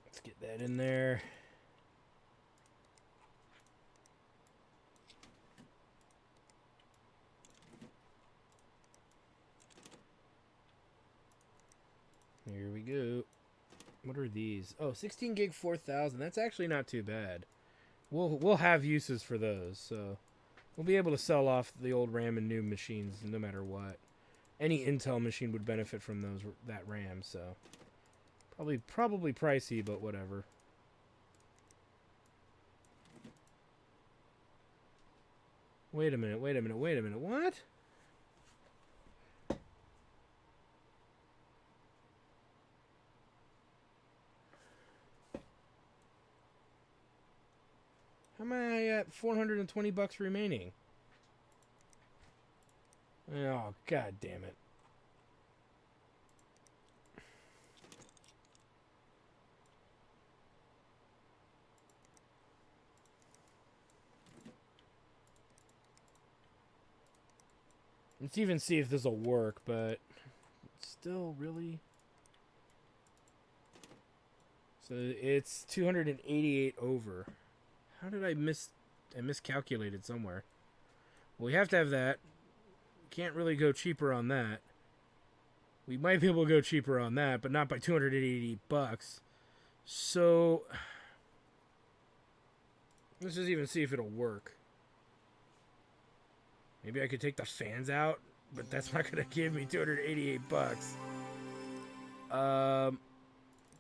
S1: Let's get that in there. Here we go. What are these? Oh, 16 gig 4000. That's actually not too bad. We'll have uses for those, so we'll be able to sell off the old RAM and new machines no matter what. Any Intel machine would benefit from that RAM, so probably pricey, but whatever. Wait a minute. What? How am I at $420 remaining? Oh, God damn it. Let's even see if this will work, but still really. So it's 288 over. How did I miscalculated somewhere? Well, we have to have that. Can't really go cheaper on that. We might be able to go cheaper on that, but not by $280. So let's just even see if it'll work. Maybe I could take the fans out, but that's not going to give me $288.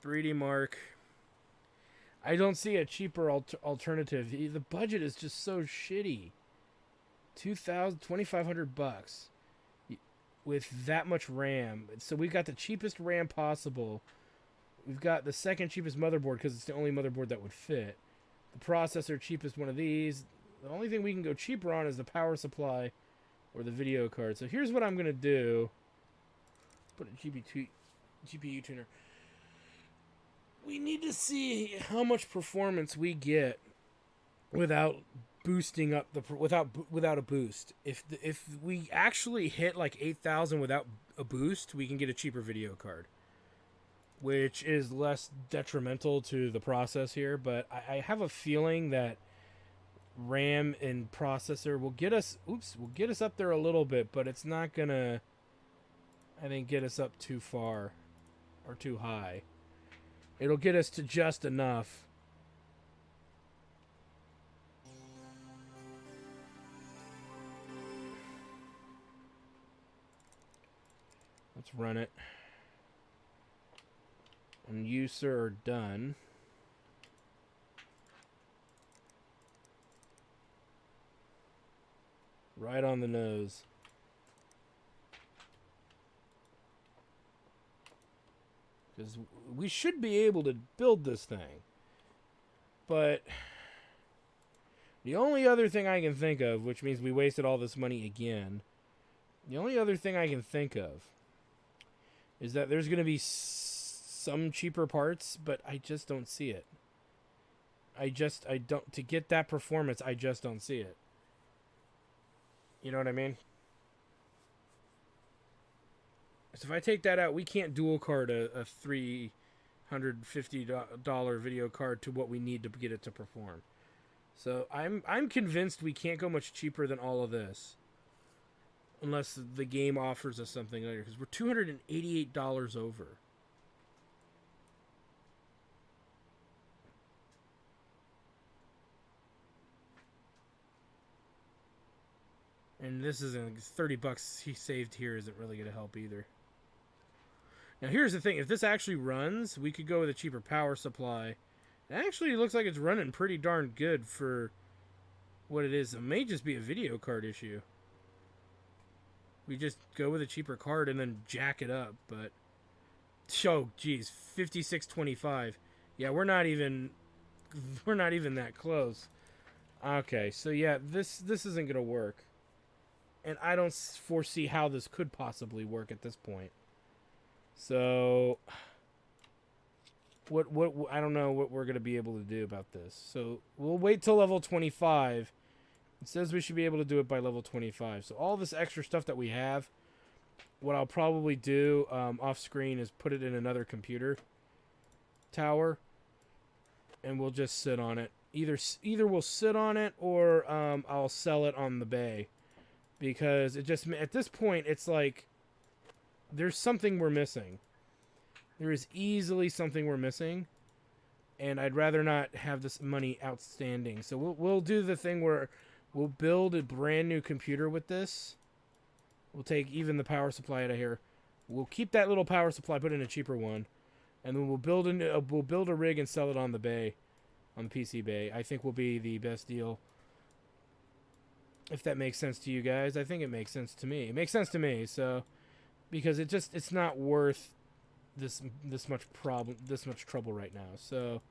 S1: 3D Mark. I don't see a cheaper alternative. The budget is just so shitty. $2,500. with that much RAM. So we've got the cheapest RAM possible. We've got the second cheapest motherboard because it's the only motherboard that would fit. The processor, cheapest one of these. The only thing we can go cheaper on is the power supply or the video card. So here's what I'm going to do. Put a GPU tuner. We need to see how much performance we get without boosting up without a boost. If we actually hit like 8,000 without a boost, we can get a cheaper video card, which is less detrimental to the process here. But I have a feeling that RAM and processor will get us up there a little bit, but it's not gonna, I think, get us up too far or too high. It'll get us to just enough. Let's run it. And you, sir, are done. Right on the nose. Because we should be able to build this thing. But the only other thing I can think of, which means we wasted all this money again, the only other thing I can think of is that there's going to be some cheaper parts, but I just don't see it. I don't, to get that performance, I just don't see it. You know what I mean? So if I take that out, we can't dual card a $350 video card to what we need to get it to perform. So I'm convinced we can't go much cheaper than all of this, unless the game offers us something later, because we're $288 over. And this isn't $30 he saved here isn't really going to help either. Now here's the thing, if this actually runs, we could go with a cheaper power supply. It actually looks like it's running pretty darn good for what it is. It may just be a video card issue. We just go with a cheaper card and then jack it up, but oh geez, 5625. Yeah, we're not even that close. Okay, so yeah, this isn't going to work. And I don't foresee how this could possibly work at this point. So, what I don't know what we're going to be able to do about this. So, we'll wait till level 25. It says we should be able to do it by level 25. So, all this extra stuff that we have, what I'll probably do off screen is put it in another computer tower. And we'll just sit on it. Either we'll sit on it or I'll sell it on the bay. Because it just, at this point, it's like there's something we're missing. There is easily something we're missing, and I'd rather not have this money outstanding. So we'll do the thing where we'll build a brand new computer with this. We'll take even the power supply out of here. We'll keep that little power supply, put in a cheaper one, and then we'll build a rig and sell it on the bay, on the PC bay. I think will be the best deal. If that makes sense to you guys, I think it makes sense to me. It makes sense to me, so because it's not worth this much trouble right now. So,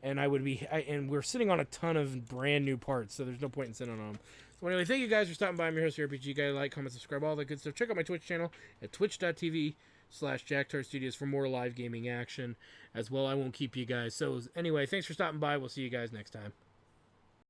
S1: and and we're sitting on a ton of brand new parts, so there's no point in sitting on them. So anyway, thank you guys for stopping by. I'm your host, RPG Guy. Like, comment, subscribe, all that good stuff. Check out my Twitch channel at twitch.tv/JackTarStudios for more live gaming action as well. I won't keep you guys. So anyway, thanks for stopping by. We'll see you guys next time.